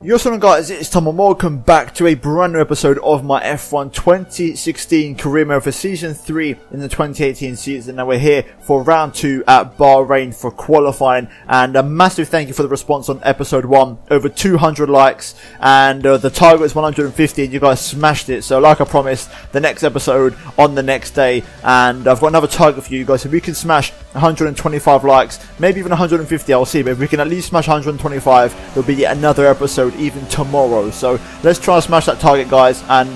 Yo, so guys, it's Tom and welcome back to a brand new episode of my F1 2016 career mode for season 3 in the 2018 season. Now we're here for round 2 at Bahrain for qualifying, and a massive thank you for the response on episode 1. Over 200 likes, and the target was 150 and you guys smashed it. So like I promised, the next episode on the next day, and I've got another target for you guys. If we can smash 125 likes, maybe even 150, I'll see, but if we can at least smash 125, there'll be yet another episode even tomorrow. So let's try and smash that target, guys, and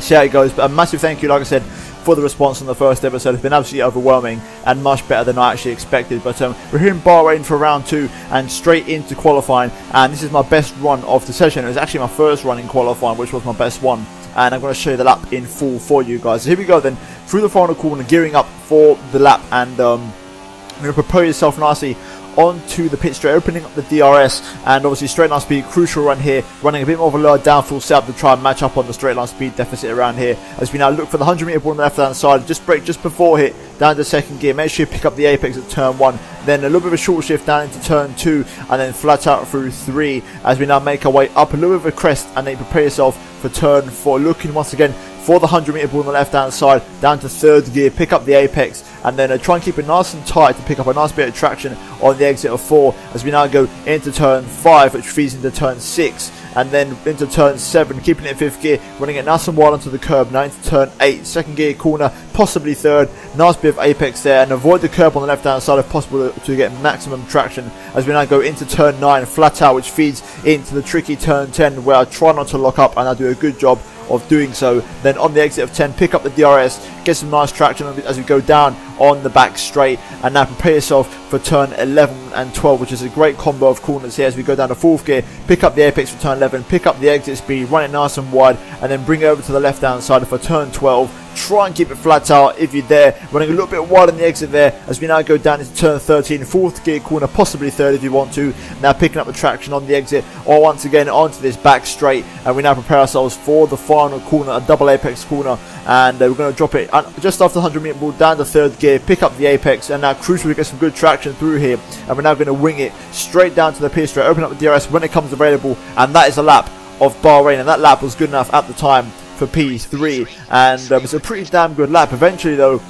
see how it goes. But a massive thank you, like I said, for the response on the first episode. It's been absolutely overwhelming and much better than I actually expected. But we're here in Bahrain for round 2 and straight into qualifying, and this is my best run of the session. It was actually my first run in qualifying, which was my best one, and I'm going to show you the lap in full for you guys. So here we go then, through the final corner, gearing up for the lap, and you're going to propel yourself nicely onto the pit straight, opening up the DRS, and obviously straight line speed, crucial run here, running a bit more of a lower downfill setup to try and match up on the straight line speed deficit around here, as we now look for the 100-meter ball on the left hand side. Just brake just before hit down to second gear, make sure you pick up the apex at turn 1, then a little bit of a short shift down into turn 2, and then flat out through 3, as we now make our way up a little bit of a crest, and then prepare yourself for turn 4, looking once again for the 100-meter ball on the left hand side, down to third gear, pick up the apex, and then try and keep it nice and tight to pick up a nice bit of traction on the exit of 4, as we now go into turn 5, which feeds into turn 6, and then into turn 7, keeping it in 5th gear, running it nice and wide onto the curb, now into turn 8, second gear corner, possibly third, nice bit of apex there, and avoid the curb on the left hand side if possible to get maximum traction, as we now go into turn 9, flat out, which feeds into the tricky turn 10, where I try not to lock up, and I do a good job of doing so. Then on the exit of 10, pick up the DRS, get some nice traction as we go down on the back straight, and now prepare yourself for turn 11 and 12, which is a great combo of corners here as we go down to 4th gear, pick up the apex for turn 11, pick up the exit speed, run it nice and wide, and then bring it over to the left hand side for turn 12. Try and keep it flat out if you're there, running a little bit wide on the exit there, as we now go down into turn 13, 4th gear corner, possibly third if you want to, now picking up the traction on the exit, or once again onto this back straight, and we now prepare ourselves for the final corner, a double apex corner, and we're going to drop it just after the 100-meter ball down to third gear, pick up the apex, and now crucially we get some good traction through here, and we're now going to wing it straight down to the pit straight, open up the DRS when it comes available, and that is a lap of Bahrain, and that lap was good enough at the time for P3, and it's a pretty damn good lap. Eventually though,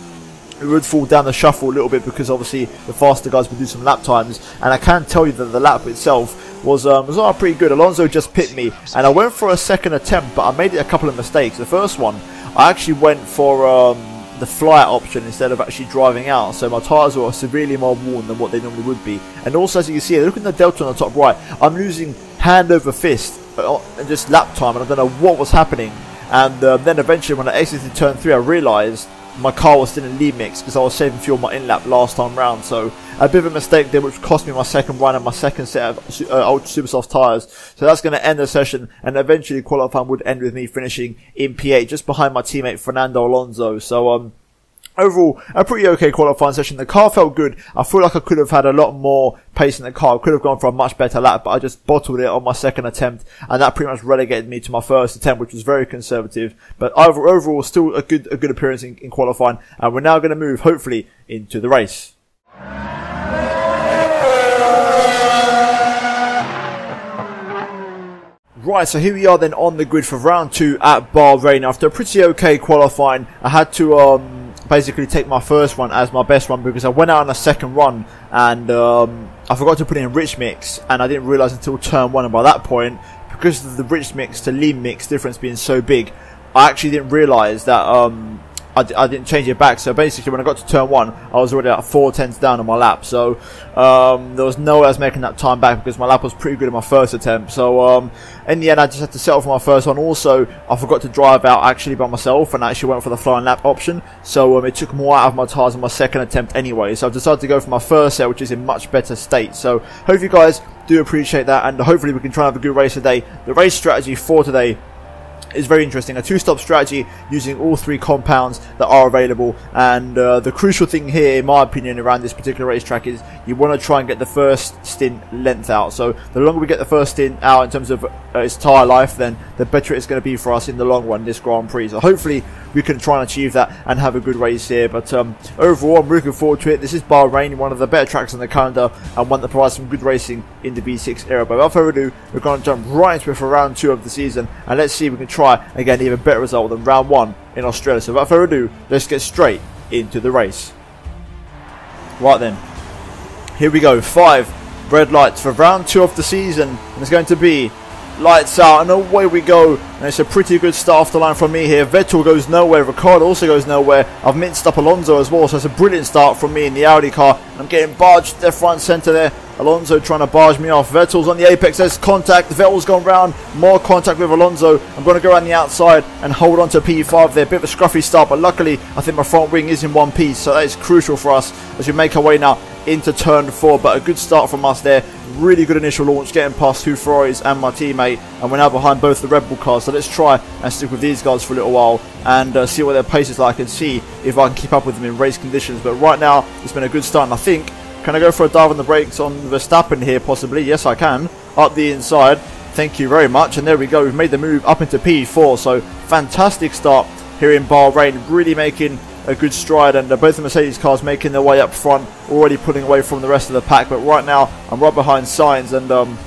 it would fall down the shuffle a little bit because obviously the faster guys would do some lap times, and I can tell you that the lap itself was pretty good. Alonso just pit me, and I went for a second attempt, but I made it a couple of mistakes. The first one, I actually went for the fly option instead of actually driving out, so my tyres were severely more worn than what they normally would be. And also, as you can see, look at the delta on the top right, I'm losing hand over fist and just lap time, and I don't know what was happening. And then eventually when I exited turn 3, I realised my car was still in lead mix because I was saving fuel on my in-lap last time round. So a bit of a mistake there, which cost me my second run and my second set of ultra super soft tyres. So that's going to end the session, and eventually qualifying would end with me finishing in P8 just behind my teammate Fernando Alonso. So overall, a pretty okay qualifying session. The car felt good. I feel like I could have had a lot more pace in the car. I could have gone for a much better lap, but I just bottled it on my second attempt, and that pretty much relegated me to my first attempt, which was very conservative. But overall, still a good appearance in qualifying, and we're now going to move, hopefully, into the race. Right, so here we are then on the grid for round 2 at Bahrain. After a pretty okay qualifying, I had to basically take my first run as my best run because I went out on a second run, and I forgot to put in rich mix, and I didn't realise until turn 1, and by that point, because of the rich mix to lean mix difference being so big, I actually didn't realise that I didn't change it back. So basically when I got to turn 1, I was already at 4/10 down on my lap, so there was no way I was making that time back because my lap was pretty good in my first attempt. So in the end I just had to settle for my first one. Also, I forgot to drive out actually by myself, and I actually went for the flying lap option, so it took more out of my tyres in my second attempt anyway. So I've decided to go for my first set, which is in much better state. So hope you guys do appreciate that, and hopefully we can try and have a good race today. The race strategy for today is very interesting. A two-stop strategy using all three compounds that are available, and the crucial thing here, in my opinion, around this particular racetrack is you want to try and get the first stint length out. So the longer we get the first stint out in terms of its tyre life, then the better it's going to be for us in the long run this Grand Prix. So hopefully we can try and achieve that and have a good race here. But overall, I'm looking forward to it. This is Bahrain, one of the better tracks on the calendar, and one that provides some good racing in the V6 era. But without further ado, we're going to jump right into it for round 2 of the season, and let's see if we can try and get an even better result than round 1 in Australia. So without further ado, let's get straight into the race. Right then, here we go. 5 red lights for round 2 of the season, and it's going to be lights out, and away we go. And it's a pretty good start off the line from me here. Vettel goes nowhere, Ricciardo also goes nowhere. I've minced up Alonso as well, so it's a brilliant start from me in the Audi car. I'm getting barged left, front, centre there. Alonso trying to barge me off. Vettel's on the apex, there's contact. Vettel's gone round, more contact with Alonso. I'm going to go around the outside and hold on to P5 there. Bit of a scruffy start, but luckily I think my front wing is in one piece, so that is crucial for us as we make our way now into turn 4. But a good start from us there. Really good initial launch, getting past 2 Ferraris and my teammate, and we're now behind both the Red Bull cars. So let's try and stick with these guys for a little while and see what their pace is like and see if I can keep up with them in race conditions. But right now it's been a good start, and I think, can I go for a dive on the brakes on Verstappen here possibly? Yes, I can. Up the inside, thank you very much, and there we go. We've made the move up into P4, so fantastic start here in Bahrain, really making a good stride, and both the Mercedes cars making their way up front, already pulling away from the rest of the pack. But right now I'm right behind Sainz, and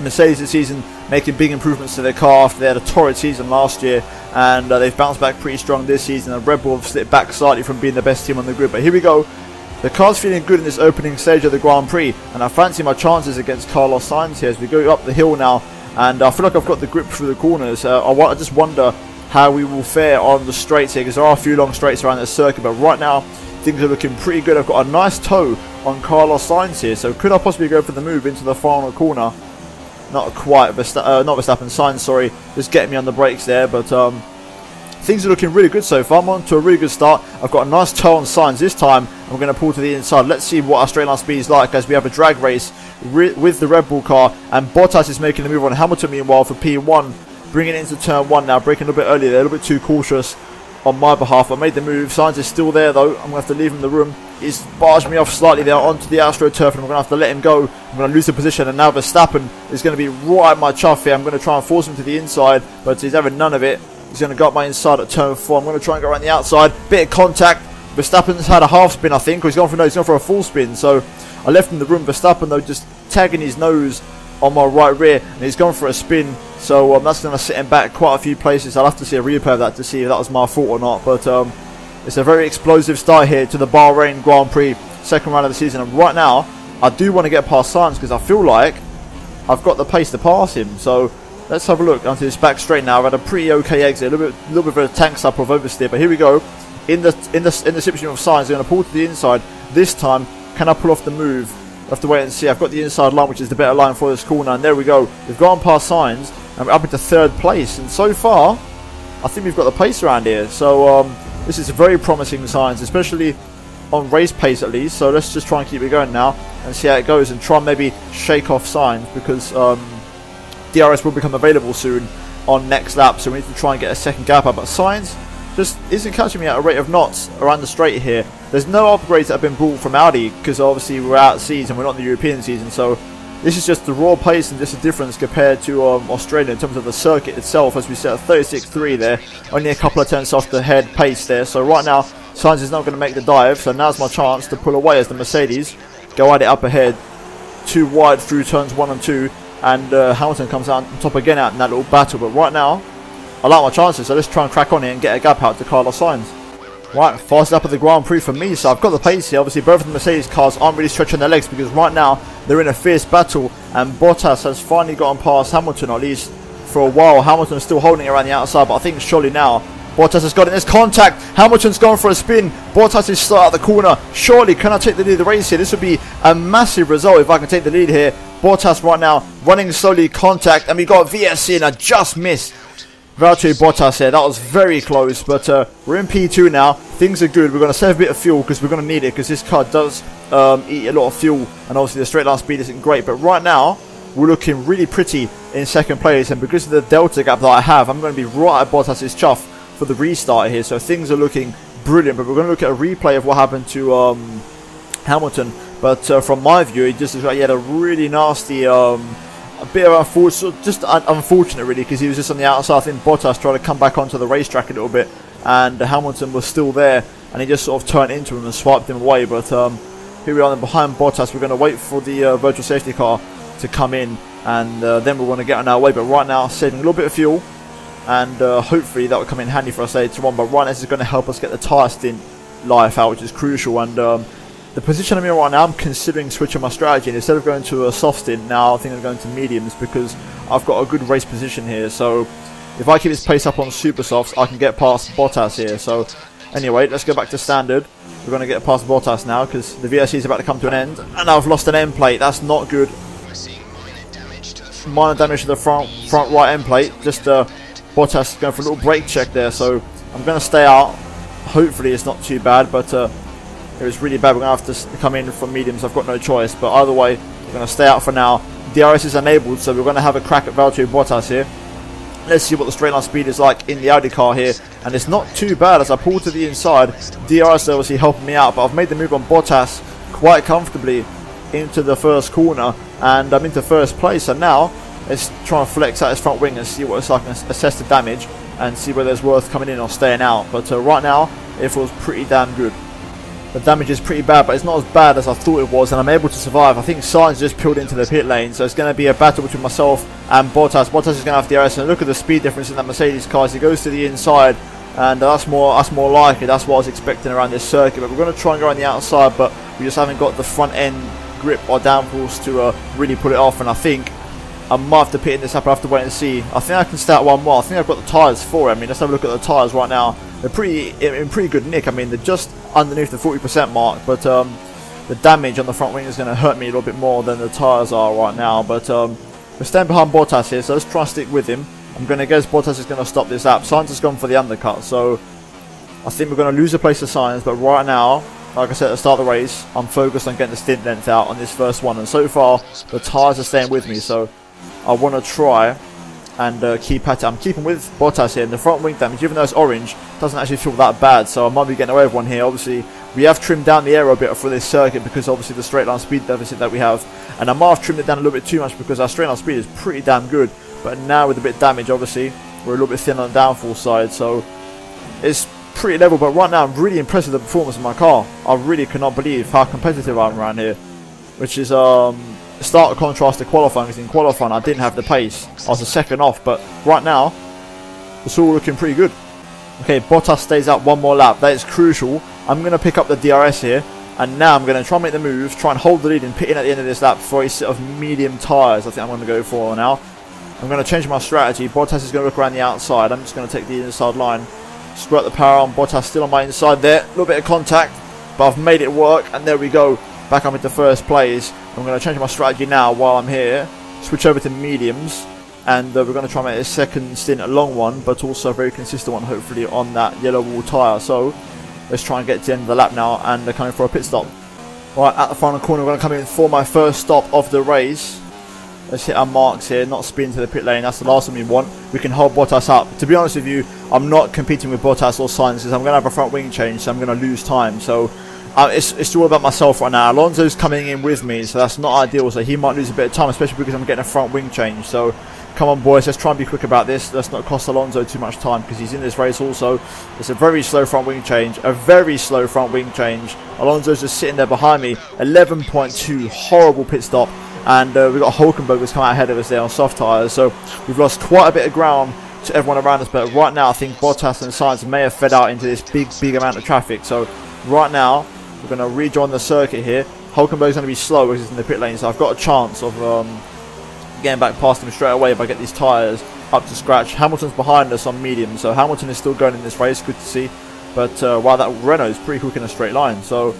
Mercedes this season making big improvements to their car after they had a torrid season last year, and they've bounced back pretty strong this season, and Red Bull have slipped back slightly from being the best team on the grid. But here we go. The car's feeling good in this opening stage of the Grand Prix, and I fancy my chances against Carlos Sainz here as we go up the hill now, and I feel like I've got the grip through the corners. I just wonder how we will fare on the straights here, because there are a few long straights around the circuit, but right now things are looking pretty good. I've got a nice toe on Carlos Sainz here, so could I possibly go for the move into the final corner? Not quite, not Verstappen, Sainz, sorry, just getting me on the brakes there, but things are looking really good so far. I'm on to a really good start. I've got a nice toe on Sainz this time. I'm going to pull to the inside. Let's see what our straight line speed is like as we have a drag race with the Red Bull car, and Bottas is making the move on Hamilton meanwhile for P1. Bringing it into turn 1 now, braking a little bit earlier there, a little bit too cautious on my behalf. I made the move. Sainz is still there though. I'm going to have to leave him the room. He's barged me off slightly there onto the AstroTurf, and I'm going to have to let him go. I'm going to lose the position, and now Verstappen is going to be right at my chuff here. I'm going to try and force him to the inside, but he's having none of it. He's going to go up my inside at turn 4. I'm going to try and go around the outside. Bit of contact. Verstappen's had a half spin, I think, or he's gone for a full spin. So I left him the room. Verstappen though just tagging his nose on my right rear, and he's gone for a spin, so that's going to set him back quite a few places. I'll have to see a replay of that to see if that was my fault or not, but it's a very explosive start here to the Bahrain Grand Prix, second round of the season, and right now I do want to get past Sainz because I feel like I've got the pace to pass him. So let's have a look onto this back straight now. I've had a pretty okay exit, a little bit of a tank stop of oversteer, but here we go. In the situation of Sainz, I'm going to pull to the inside. This time, can I pull off the move? We'll have to wait and see. I've got the inside line, which is the better line for this corner, and there we go. We've gone past Sainz, and we're up into 3rd place, and so far I think we've got the pace around here. So this is a very promising signs, especially on race pace at least. So let's just try and keep it going now and see how it goes, and try and maybe shake off Sainz, because DRS will become available soon on next lap, so we need to try and get a second gap up. But Sainz just isn't catching me at a rate of knots around the straight here. There's no upgrades that have been brought from Audi, because obviously we're out of season, we're not in the European season, so this is just the raw pace and just a difference compared to Australia in terms of the circuit itself, as we set a 36.3 there, only a couple of tenths off the head pace there. So right now Sainz is not going to make the dive, so now's my chance to pull away as the Mercedes go at it up ahead, too wide through turns 1 and 2, and Hamilton comes out on top again out in that little battle. But right now I like my chances, so let's try and crack on here and get a gap out to Carlos Sainz. Right, fast up at the Grand Prix for me, so I've got the pace here. Obviously both of the Mercedes cars aren't really stretching their legs, because right now they're in a fierce battle, and Bottas has finally gotten past Hamilton, or at least for a while. Hamilton's still holding it around the outside, but I think surely now Bottas has got it. There's contact. Hamilton's gone for a spin. Bottas is still out of the corner. Surely can I take the lead of the race here? This would be a massive result if I can take the lead here. Bottas right now running slowly, contact, and we got VSC, and I just missed Valtteri Bottas here. That was very close, but we're in P2 now. Things are good. We're going to save a bit of fuel because we're going to need it, because this car does eat a lot of fuel, and obviously the straight line speed isn't great. But right now we're looking really pretty in second place, and because of the delta gap that I have, I'm going to be right at Bottas's chuff for the restart here. So things are looking brilliant, but we're going to look at a replay of what happened to Hamilton. But from my view, it just looks like he had a really nasty, a bit of unfortunate, just unfortunate really, because he was just on the outside. I think Bottas tried to come back onto the racetrack a little bit, and Hamilton was still there, and he just sort of turned into him and swiped him away. But here we are then behind Bottas. We're going to wait for the virtual safety car to come in, and then we're going to get on our way. But right now, saving a little bit of fuel, and hopefully that will come in handy for us later on. But right now, this is going to help us get the tyre stint life out, which is crucial. And the position I'm in right now, I'm considering switching my strategy, and instead of going to a soft stint now, I think I'm going to mediums, because I've got a good race position here. So if I keep this pace up on super softs, I can get past Bottas here. So anyway, let's go back to standard. We're going to get past Bottas now, because the VSC is about to come to an end, and I've lost an end plate. That's not good. Minor damage to the front right end plate. Just Bottas going for a little brake check there, so I'm going to stay out. Hopefully it's not too bad, but it was really bad. We're going to have to come in from mediums. I've got no choice, but either way, we're going to stay out for now. DRS is enabled, so we're going to have a crack at Valtteri Bottas here. Let's see what the straight line speed is like in the Audi car here, and it's not too bad as I pull to the inside. DRS is obviously helping me out, but I've made the move on Bottas quite comfortably into the first corner, and I'm into first place. And now let's try and flex out his front wing and see what it's like, and assess the damage and see whether it's worth coming in or staying out. But right now it feels pretty damn good. The damage is pretty bad, but it's not as bad as I thought it was, and I'm able to survive. I think Sainz just peeled into the pit lane, so it's going to be a battle between myself and Bottas. Bottas is going to have DRS, and look at the speed difference in that Mercedes car as he goes to the inside, and that's more like it. That's what I was expecting around this circuit. But we're going to try and go on the outside, but we just haven't got the front end grip or downforce to really pull it off, and I think I might have to pit in this up. I have to wait and see. I think I can start one more. I think I've got the tyres for it. I mean, let's have a look at the tyres right now. They're in pretty good nick. I mean, they're just underneath the 40% mark, but the damage on the front wing is going to hurt me a little bit more than the tyres are right now. But we're staying behind Bottas here, so let's try and stick with him. I'm going to guess Bottas is going to stop this lap. Sainz has gone for the undercut, so I think we're going to lose a place to Sainz. But right now, like I said at the start of the race, I'm focused on getting the stint length out on this first one, and so far the tyres are staying with me, so I want to try and keep at it. I'm keeping with Bottas here, and the front wing damage, even though it's orange, doesn't actually feel that bad, so I might be getting away with one here. Obviously, we have trimmed down the aero a bit for this circuit because obviously the straight line speed deficit that we have, and I might have trimmed it down a little bit too much because our straight line speed is pretty damn good, but now with a bit of damage, obviously, we're a little bit thin on the downforce side, so it's pretty level. But right now, I'm really impressed with the performance of my car. I really cannot believe how competitive I am around here, which is stark contrast to qualifying, because in qualifying I didn't have the pace. I was a second off, but right now it's all looking pretty good. Okay, Bottas stays out one more lap. That is crucial. I'm going to pick up the DRS here, and now I'm going to try and make the move, try and hold the lead and pit in at the end of this lap for a set of medium tyres. I think I'm going to go for now. I'm going to change my strategy. Bottas is going to look around the outside. I'm just going to take the inside line, squirt the power on. Bottas still on my inside there. A little bit of contact, but I've made it work, and there we go. Back up into first place. I'm going to change my strategy now while I'm here. Switch over to mediums, and we're going to try and make a second stint a long one, but also a very consistent one, hopefully, on that yellow wall tyre. So let's try and get to the end of the lap now, and they're coming for a pit stop. Right, at the final corner, we're going to come in for my first stop of the race. Let's hit our marks here, not spin to the pit lane. That's the last one we want. We can hold Bottas up. To be honest with you, I'm not competing with Bottas or Sainz, because I'm going to have a front wing change, so I'm going to lose time. So it's all about myself right now. Alonso's coming in with me, so that's not ideal. So he might lose a bit of time, especially because I'm getting a front wing change. So come on, boys, let's try and be quick about this. Let's not cost Alonso too much time, because he's in this race also. It's a very slow front wing change. A very slow front wing change. Alonso's just sitting there behind me. 11.2, horrible pit stop. And we've got Hulkenberg that's come out ahead of us there on soft tyres. So we've lost quite a bit of ground to everyone around us. But right now, I think Bottas and Sainz may have fed out into this big amount of traffic. So right now, we're going to rejoin the circuit here. Hulkenberg's going to be slow because he's in the pit lane. So I've got a chance of getting back past him straight away if I get these tyres up to scratch. Hamilton's behind us on medium. So Hamilton is still going in this race. Good to see. But while that Renault is pretty quick in a straight line. So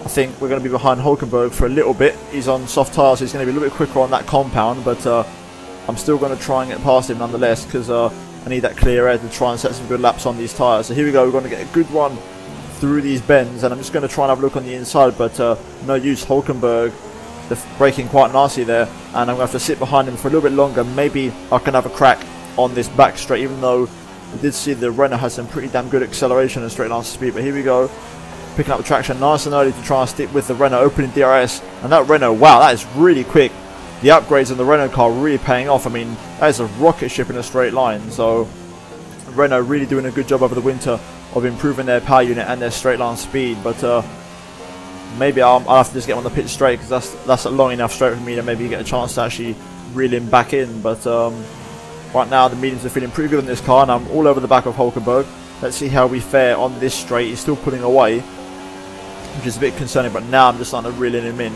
I think we're going to be behind Hulkenberg for a little bit. He's on soft tyres, so he's going to be a little bit quicker on that compound, but I'm still going to try and get past him nonetheless, because I need that clear air to try and set some good laps on these tyres. So here we go, we're going to get a good run through these bends, and I'm just going to try and have a look on the inside, but no use. Hulkenberg braking quite nicely there, and I'm going to have to sit behind him for a little bit longer. Maybe I can have a crack on this back straight, even though I did see the Renault has some pretty damn good acceleration and straight line speed. But here we go, picking up the traction nice and early to try and stick with the Renault, opening DRS. And that Renault, wow, that is really quick. The upgrades on the Renault car really paying off. I mean, that is a rocket ship in a straight line. So Renault really doing a good job over the winter of improving their power unit and their straight line speed. But maybe I'll have to just get him on the pit straight, because that's a long enough straight for me to maybe get a chance to actually reel him back in. But right now the mediums are feeling pretty good on this car, and I'm all over the back of Hulkenberg. Let's see how we fare on this straight. He's still pulling away, which is a bit concerning, but now I'm just starting to reel him in.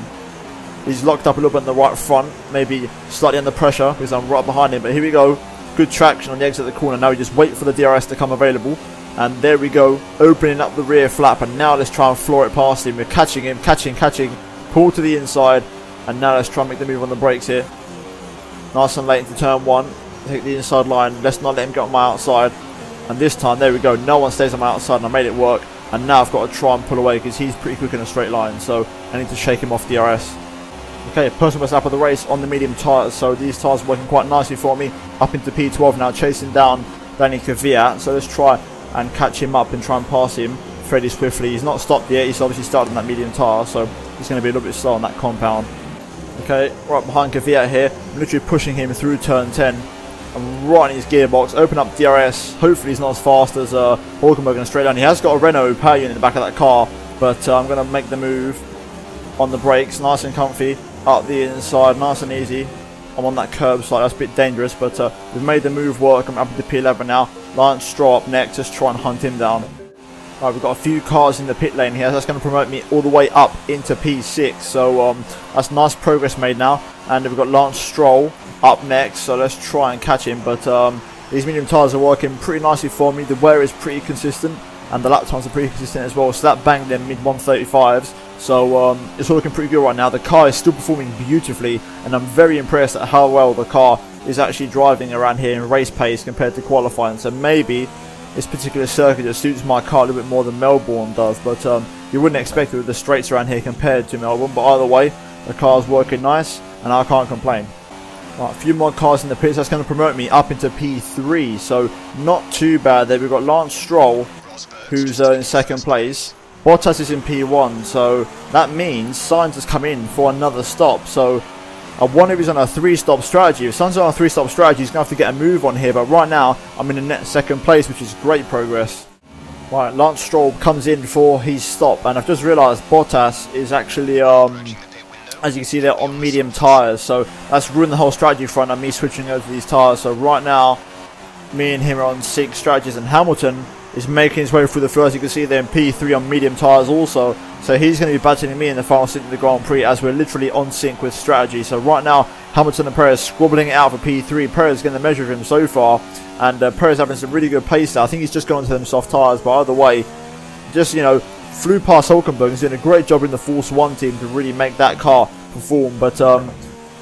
He's locked up a little bit on the right front, maybe slightly under pressure because I'm right behind him. But here we go, good traction on the exit of the corner. Now we just wait for the DRS to come available, and there we go, opening up the rear flap. And now let's try and floor it past him. We're catching him, catching, pull to the inside, and now let's try and make the move on the brakes here. Nice and late into turn 1, take the inside line. Let's not let him get on my outside. And this time, there we go, no one stays on my outside, and I made it work. And now I've got to try and pull away because he's pretty quick in a straight line, so I need to shake him off DRS. Okay, personal best lap of the race on the medium tyres, so these tyres are working quite nicely for me. Up into P12 now, chasing down Danny Kvyat. So let's try and catch him up and try and pass him fairly swiftly. He's not stopped yet, he's obviously started on that medium tyre, so he's going to be a little bit slow on that compound. Okay, right behind Kvyat here, I'm literally pushing him through turn 10. I'm right in his gearbox, open up DRS. Hopefully he's not as fast as Hulkenberg in a straight line. He has got a Renault power unit in the back of that car, but I'm going to make the move on the brakes, nice and comfy, up the inside, nice and easy. I'm on that curb side, that's a bit dangerous, but we've made the move work. I'm up to P11 now. Lance Stroll up next, just try and hunt him down. Right, we've got a few cars in the pit lane here. That's going to promote me all the way up into P6. So that's nice progress made now. And we've got Lance Stroll up next, so let's try and catch him. But these medium tyres are working pretty nicely for me. The wear is pretty consistent, and the lap times are pretty consistent as well. So that banged them mid 135s. So it's all looking pretty good right now. The car is still performing beautifully, and I'm very impressed at how well the car is actually driving around here in race pace compared to qualifying. So maybe this particular circuit just suits my car a little bit more than Melbourne does, but you wouldn't expect it with the straights around here compared to Melbourne. But either way, the car's working nice, and I can't complain. Right, a few more cars in the pits. That's going to promote me up into P3, so not too bad there. We've got Lance Stroll, who's in second place. Bottas is in P1, so that means Sainz has come in for another stop. So I wonder if he's on a 3-stop strategy. If Sainz is on a 3-stop strategy, he's going to have to get a move on here. But right now, I'm in the net second place, which is great progress. Right, Lance Stroll comes in for his stop, and I've just realised Bottas is actually, as you can see, they're on medium tyres. So that's ruined the whole strategy front of me switching over to these tyres. So right now, me and him are on 6 strategies, and Hamilton is making his way through the field. As you can see, they're in P3 on medium tyres also. So he's going to be battling me in the final stint of the Grand Prix, as we're literally on sync with strategy. So right now, Hamilton and Perez squabbling it out for P3. Perez getting the measure of him so far, and Perez having some really good pace there. I think he's just gone to them soft tyres, but either way, just, you know, flew past Hulkenberg. He's doing a great job in the Force 1 team to really make that car perform. But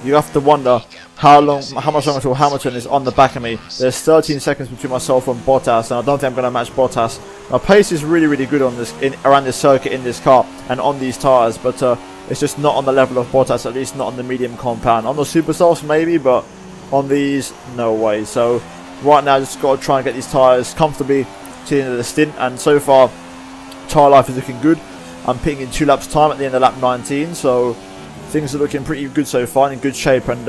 you have to wonder how much longer until Hamilton is on the back of me. There's 13 seconds between myself and Bottas, and I don't think I'm going to match Bottas. My pace is really, really good on this around this circuit in this car and on these tyres, but it's just not on the level of Bottas, at least not on the medium compound. On the super softs maybe, but on these, no way. So right now, just got to try and get these tyres comfortably to the end of the stint, and so far, tyre life is looking good. I'm pitting in 2 laps time at the end of lap 19, so things are looking pretty good so far, in good shape, and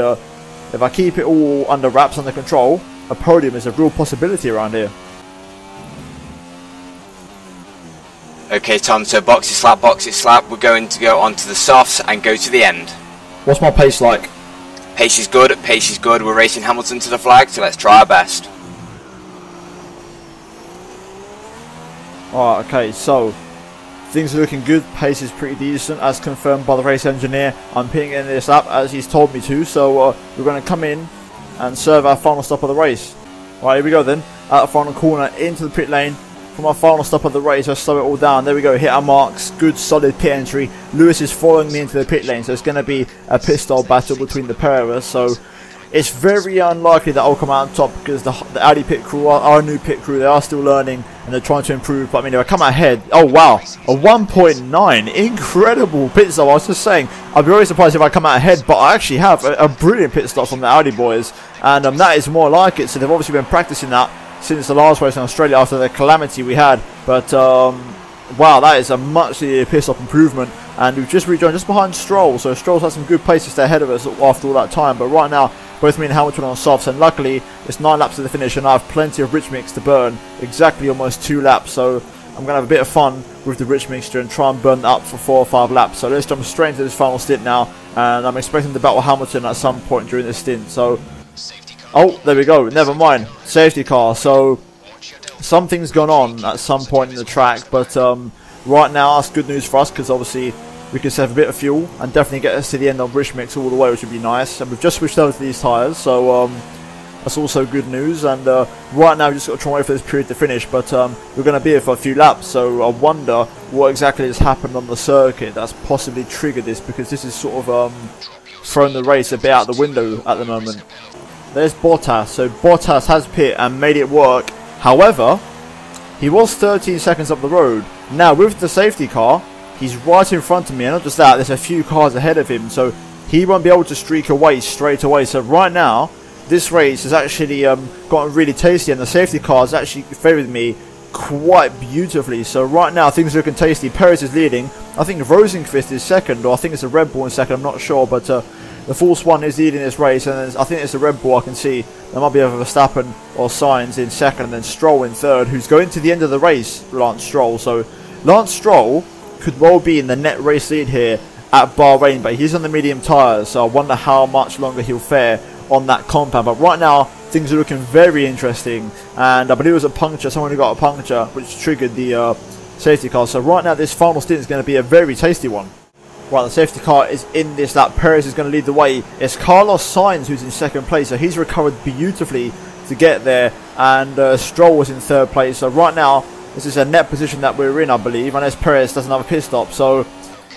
if I keep it all under wraps, under control, a podium is a real possibility around here. Okay, Tom, so box is slap. We're going to go onto the softs and go to the end. What's my pace like? Pace is good. We're racing Hamilton to the flag, so let's try our best. Alright, okay, so things are looking good. Pace is pretty decent, as confirmed by the race engineer. I'm pitting in this lap as he's told me to, so we're going to come in and serve our final stop of the race. Right, here we go then. Out the final corner, into the pit lane for my final stop of the race. Let's slow it all down. There we go, hit our marks. Good solid pit entry. Lewis is following me into the pit lane, so it's going to be a pit stop battle between the pair of us. So it's very unlikely that I'll come out on top, because the Audi pit crew are a new pit crew. They are still learning, and and they're trying to improve. But I mean, if I come out ahead, oh wow, a 1.9, incredible pit stop. I was just saying, I'd be very surprised if I come out ahead, but I actually have a brilliant pit stop from the Audi boys, and that is more like it. So they've obviously been practicing that since the last race in Australia after the calamity we had. But wow, that is a much needed pit stop improvement, and we've just rejoined just behind Stroll. So Stroll's had some good pace to stay ahead of us after all that time. But right now, both me and Hamilton are on softs, and luckily it's 9 laps to the finish, and I have plenty of rich mix to burn, exactly almost 2 laps. So I'm gonna have a bit of fun with the rich mixture and try and burn that up for 4 or 5 laps. So let's jump straight into this final stint now, and I'm expecting to battle Hamilton at some point during this stint. So, oh, there we go. Never mind, safety car. So something's gone on at some point in the track, but right now that's good news for us, because obviously we can save a bit of fuel and definitely get us to the end of rich mix all the way, which would be nice. And we've just switched over to these tyres, so that's also good news. And right now we've just got to try and wait for this period to finish, but we're going to be here for a few laps, so I wonder what exactly has happened on the circuit that's possibly triggered this, because this is sort of thrown the race a bit out the window at the moment. There's Bottas. So Bottas has pit and made it work. However, he was 13 seconds up the road. Now with the safety car, he's right in front of me, and not just that, there's a few cars ahead of him, so he won't be able to streak away straight away. So right now, this race has actually gotten really tasty, and the safety car has actually favoured me quite beautifully. So right now, things are looking tasty. Perez is leading. I think Rosenqvist is second, or I think it's a Red Bull in second, I'm not sure, but the Force 1 is leading this race, and I think it's a Red Bull I can see. There might be a Verstappen or Sainz in second, and then Stroll in third, who's going to the end of the race, Lance Stroll. So Lance Stroll could well be in the net race lead here at Bahrain, but he's on the medium tyres, so I wonder how much longer he'll fare on that compound. But right now, things are looking very interesting, and I believe it was a puncture, someone who got a puncture, which triggered the safety car. So right now, this final stint is going to be a very tasty one. Right, the safety car is in this lap. Perez is going to lead the way. It's Carlos Sainz who's in second place, so he's recovered beautifully to get there, and Stroll was in third place. So right now, this is a net position that we're in, I believe, unless Perez doesn't have a pit stop. So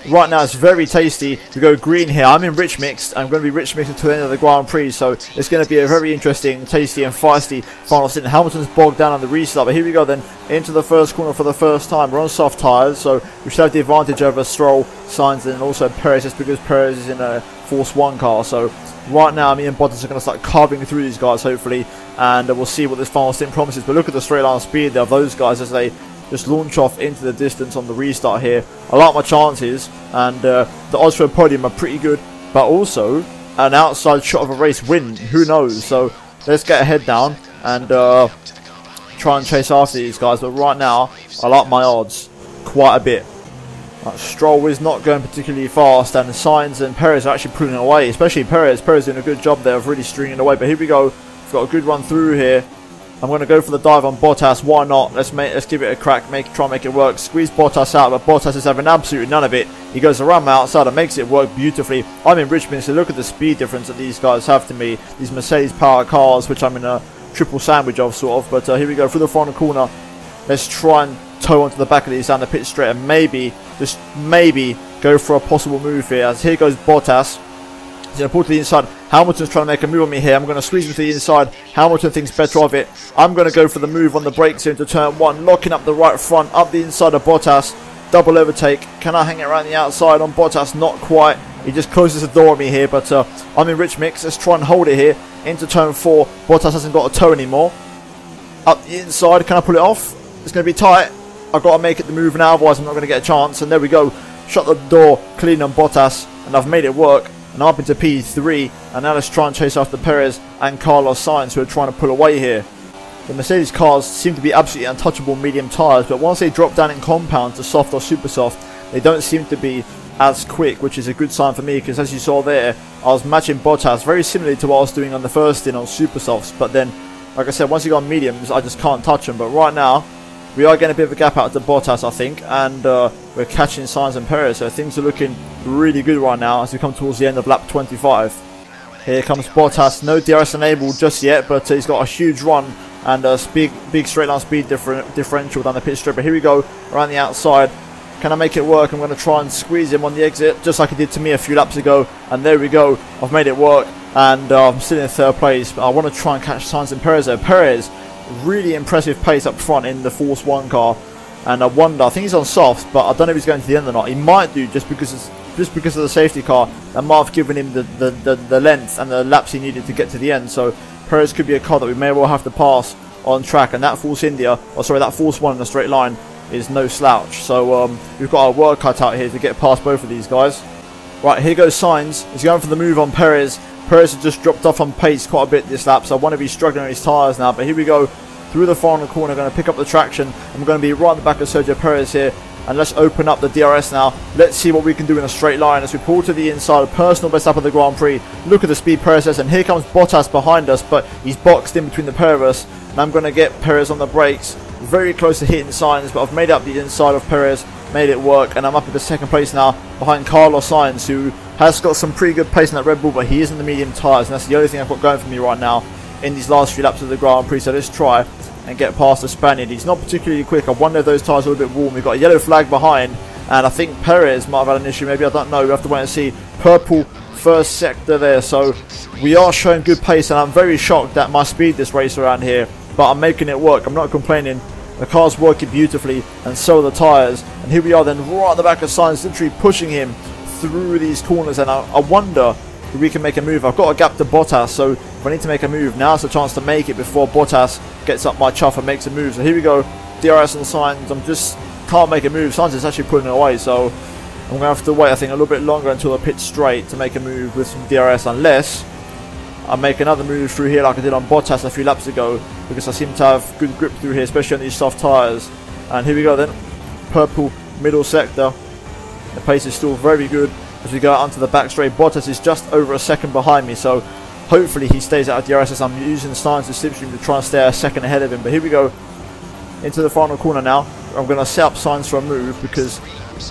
right now it's very tasty. We go green here. I'm in rich mixed. I'm going to be rich mixed until the end of the Grand Prix, so it's going to be a very interesting, tasty and feisty final stint. Hamilton's bogged down on the restart, but here we go then into the first corner for the first time. We're on soft tyres, so we should have the advantage over Stroll, Sainz, and also Perez, just because Perez is in a Force 1 car. So right now me and Bottas are going to start carving through these guys, hopefully, and we'll see what this final stint promises. But look at the straight line speed of those guys as they just launch off into the distance on the restart here. I like my chances, and the odds for a podium are pretty good, but also an outside shot of a race win, who knows. So let's get a head down and try and chase after these guys. But right now I like my odds quite a bit. Stroll is not going particularly fast, and Sainz and Perez are actually pulling away, especially Perez. Perez doing a good job there of really stringing away. But here we go, we've got a good run through here. I'm going to go for the dive on Bottas. Why not? Let's give it a crack. Try and make it work. Squeeze Bottas out, but Bottas is having absolutely none of it. He goes around my outside and makes it work beautifully. I'm in Richmond, so look at the speed difference that these guys have to me. These Mercedes power cars, which I'm in a triple sandwich of, sort of. But here we go through the final corner. Let's try and tow onto the back of these down the pit straight, and maybe, just maybe, go for a possible move here. As here goes Bottas. He's going to pull to the inside. Hamilton's trying to make a move on me here. I'm going to squeeze him to the inside. Hamilton thinks better of it. I'm going to go for the move on the brakes into turn 1. Locking up the right front, up the inside of Bottas. Double overtake. Can I hang it around the outside on Bottas? Not quite. He just closes the door on me here, but I'm in rich mix. Let's try and hold it here. Into turn 4. Bottas hasn't got a toe anymore. Up the inside. Can I pull it off? It's going to be tight. I've got to make it the move now, otherwise I'm not going to get a chance. And there we go. Shut the door clean on Bottas, and I've made it work. And up into P3, and now let's try and chase after Perez and Carlos Sainz, who are trying to pull away here. The Mercedes cars seem to be absolutely untouchable medium tyres, but once they drop down in compound to soft or super soft, they don't seem to be as quick, which is a good sign for me, because as you saw there, I was matching Bottas very similarly to what I was doing on the first stint on super softs, but then, like I said, once you go on mediums, I just can't touch them. But right now, we are getting a bit of a gap out to Bottas, I think, and we're catching Sainz and Perez, so things are looking really good right now as we come towards the end of lap 25. Here comes Bottas, no DRS enabled just yet, but he's got a huge run and a big straight line speed differential down the pit strip. But here we go, around the outside. Can I make it work? I'm going to try and squeeze him on the exit, just like he did to me a few laps ago, and there we go, I've made it work, and I'm still in third place, but I want to try and catch Sainz and Perez there. Perez really impressive pace up front in the Force 1 car. And I wonder, I think he's on softs, but I don't know if he's going to the end or not. He might do, just because of the safety car. That might have given him the length and the laps he needed to get to the end. So Perez could be a car that we may well have to pass on track. And that Force India, or sorry, that Force 1 in a straight line is no slouch. So we've got our work cut out here to get past both of these guys. Right, here goes Sainz. He's going for the move on Perez. Perez has just dropped off on pace quite a bit this lap, so I wonder if he's struggling with his tyres now. But here we go. Through the final corner, going to pick up the traction. I'm going to be right on the back of Sergio Perez here. And let's open up the DRS now. Let's see what we can do in a straight line as we pull to the inside. Personal best lap of the Grand Prix. Look at the speed Perez has. And here comes Bottas behind us. But he's boxed in between the pair of us. And I'm going to get Perez on the brakes. Very close to hitting Sainz. But I've made up the inside of Perez. Made it work. And I'm up in the second place now. Behind Carlos Sainz, who has got some pretty good pace in that Red Bull. But he is in the medium tyres. And that's the only thing I've got going for me right now in these last few laps of the Grand Prix. So let's try and get past the Spaniard. He's not particularly quick. I wonder if those tyres are a little bit warm. We've got a yellow flag behind, and I think Perez might have had an issue. Maybe, I don't know. We have to wait and see. Purple first sector there. So we are showing good pace, and I'm very shocked at my speed this race around here. But I'm making it work. I'm not complaining. The car's working beautifully, and so are the tyres. And here we are then right at the back of Sainz, literally pushing him through these corners. And I wonder if we can make a move. I've got a gap to Bottas, so if I need to make a move, now's the chance to make it before Bottas gets up my chuff and makes a move. So here we go, DRS and Sainz. I'm just can't make a move. Sainz is actually pulling it away, so I'm going to have to wait, I think, a little bit longer until I pit straight to make a move with some DRS, unless I make another move through here like I did on Bottas a few laps ago, because I seem to have good grip through here, especially on these soft tyres. And here we go then, purple middle sector. The pace is still very good as we go out onto the back straight. Bottas is just over a second behind me, so hopefully he stays out of DRS as I'm using Sainz to slipstream to try and stay a second ahead of him. But here we go into the final corner now. I'm going to set up Sainz for a move because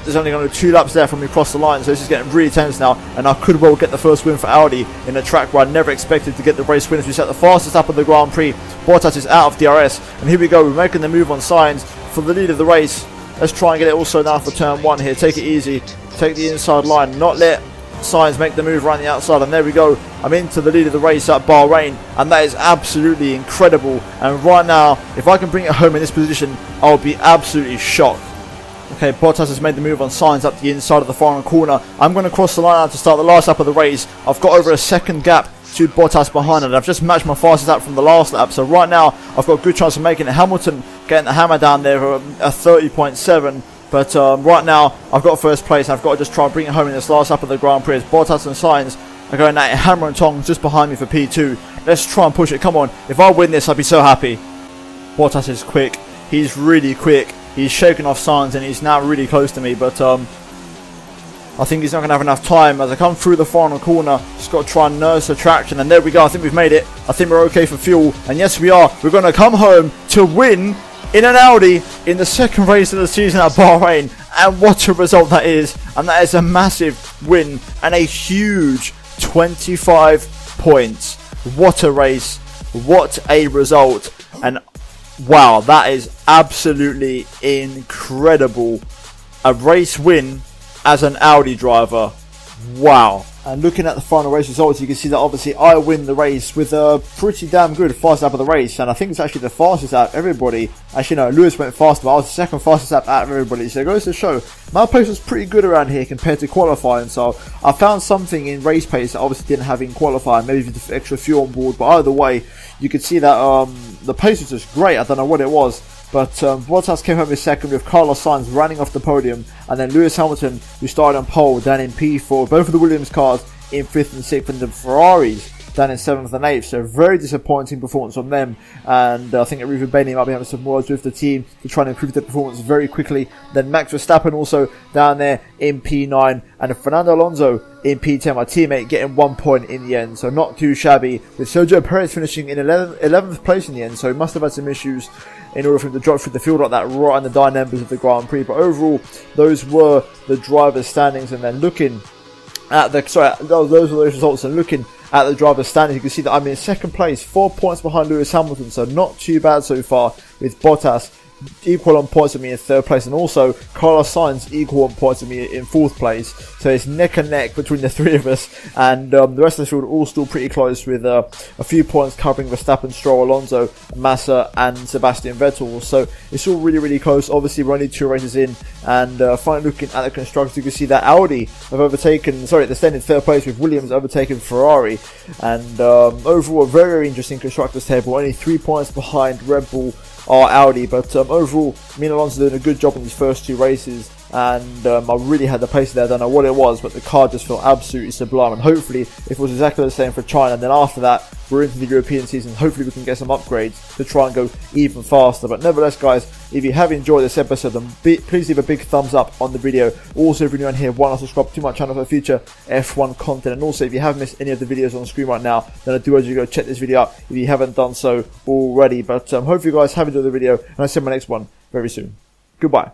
there's only going to be 2 laps there from me across the line, so this is getting really tense now. And I could well get the first win for Audi in a track where I never expected to get the race win as we set the fastest lap of the Grand Prix. Bottas is out of DRS, and here we go. We're making the move on Sainz for the lead of the race. Let's try and get it also now for turn 1 here. Take it easy. Take the inside line. Not let Sainz make the move around the outside. And there we go. I'm into the lead of the race at Bahrain. And that is absolutely incredible. And right now, if I can bring it home in this position, I'll be absolutely shocked. Okay, Bottas has made the move on Sainz up the inside of the final corner. I'm going to cross the line out to start the last lap of the race. I've got over a second gap to Bottas behind, and I've just matched my fastest lap from the last lap. So right now, I've got a good chance of making it. Hamilton getting the hammer down there for a 30.7. But right now, I've got first place. I've got to just try and bring it home in this last lap of the Grand Prix. As Bottas and Sainz are going at it hammer and tongs just behind me for P2. Let's try and push it. Come on. If I win this, I'd be so happy. Bottas is quick. He's really quick. He's shaking off Sainz, and he's now really close to me. But I think he's not going to have enough time as I come through the final corner. Just got to try and nurse the traction. And there we go. I think we've made it. I think we're okay for fuel. And yes, we are. We're going to come home to win in an Audi in the second race of the season at Bahrain. And what a result that is. And that is a massive win and a huge 25 points. What a race. What a result. And wow, that is absolutely incredible. A race win as an Audi driver. Wow. And looking at the final race results, you can see that obviously I win the race with a pretty damn good fast lap of the race. And I think it's actually the fastest lap everybody. Actually, no, Lewis went faster, but I was the second fastest lap out of everybody. So it goes to show my pace was pretty good around here compared to qualifying. So I found something in race pace that obviously didn't have in qualifying. Maybe with the extra fuel on board. But either way, you could see that the pace was just great. I don't know what it was. But Bottas came home in second with Carlos Sainz running off the podium. And then Lewis Hamilton, who started on pole, down in P4. Both of the Williams cars in 5th and 6th, and the Ferraris down in 7th and 8th. So very disappointing performance from them. And I think Ruben Bainey might be having some words with the team to try and improve their performance very quickly. Then Max Verstappen also down there in P9. And Fernando Alonso in P10, my teammate, getting 1 point in the end. So not too shabby. With Sergio Perez finishing in 11th place in the end. So he must have had some issues in order for him to drop through the field like that right in the dying embers of the Grand Prix. But overall, those were the drivers' standings. And then looking at the those were those results. And looking at the driver's standings, you can see that I'm in second place, 4 points behind Lewis Hamilton. So not too bad so far, with Bottas equal on points with me in 3rd place, and also Carlos Sainz equal on points with me in 4th place. So it's neck and neck between the 3 of us, and the rest of the field all still pretty close, with a few points covering Verstappen, Stroll, Alonso, Massa and Sebastian Vettel. So it's all really close. Obviously we're only 2 races in, and finally looking at the constructors, you can see that Audi have overtaken, sorry, they're staying in 3rd place, with Williams overtaken Ferrari, and overall a very interesting constructors table. Only 3 points behind Red Bull are Audi, but overall me and Alonso doing a good job in these first 2 races, and I really had the pace there. I don't know what it was, but the car just felt absolutely sublime, and hopefully if it was exactly the same for China, and then after that we're into the European season, hopefully we can get some upgrades to try and go even faster. But nevertheless guys, if you have enjoyed this episode, then please leave a big thumbs up on the video. Also, if you're new on here, why not subscribe to my channel for future F1 content, and also if you have missed any of the videos on the screen right now, then I do urge you to go check this video out if you haven't done so already. But hope you guys have enjoyed the video, and I'll see you in my next one very soon. Goodbye.